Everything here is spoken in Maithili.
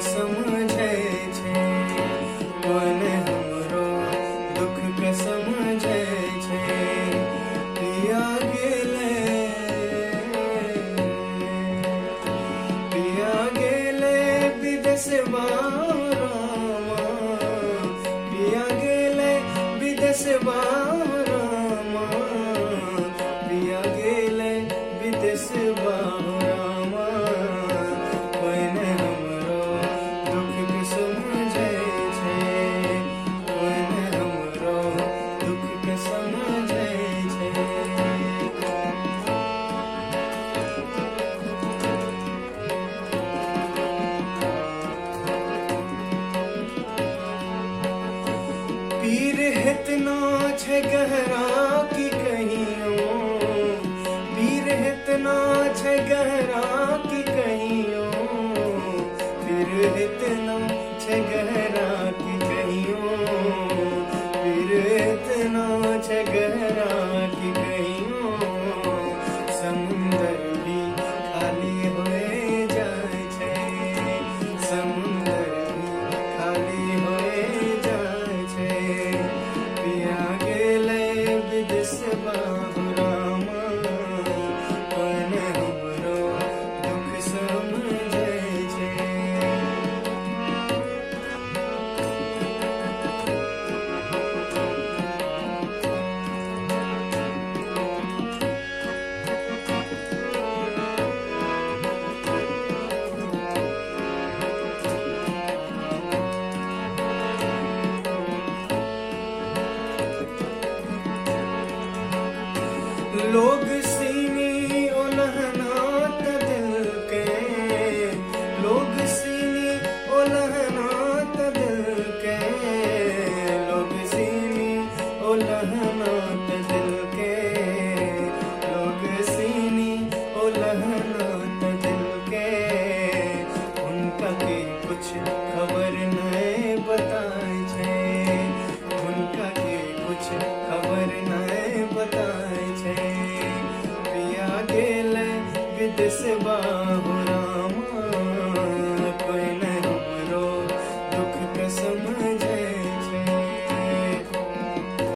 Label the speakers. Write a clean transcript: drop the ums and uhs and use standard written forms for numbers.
Speaker 1: समझे छे, कोने हमरो दुख के समझे छे। पिया गेले विदेशवा रामा, पिया गेले विदेशवा रामा, पिया गेले विदेशवा रामा। कोने हमरो दुख के समझे छे, कोने हमरो दुख के समझे छे। पीर इतना छे गहरा की कहियो, पीर इतना छे गहरा की कहियो, पीर इतना छे गहरा की कहियो, पीर इतना छे गहरा की कहियो। समुंदर भी खाली होए जाए छे, समुंदर भी खाली होए जाए छे। पिया गेले विदेशवा रामा, कोने हमरो दुख समझे छे। लोग सीनी ओलहना त दिल के, लोग सीनी ओलहना त दिल के, लोग सीनी ओलहना त दिल के, लोग सीनी ओलहना त दिल के। उनका के कुछ खबर नहीं बताए छे, उनका के कुछ खबर नहीं बताए छे। पिया गेले विदेशवा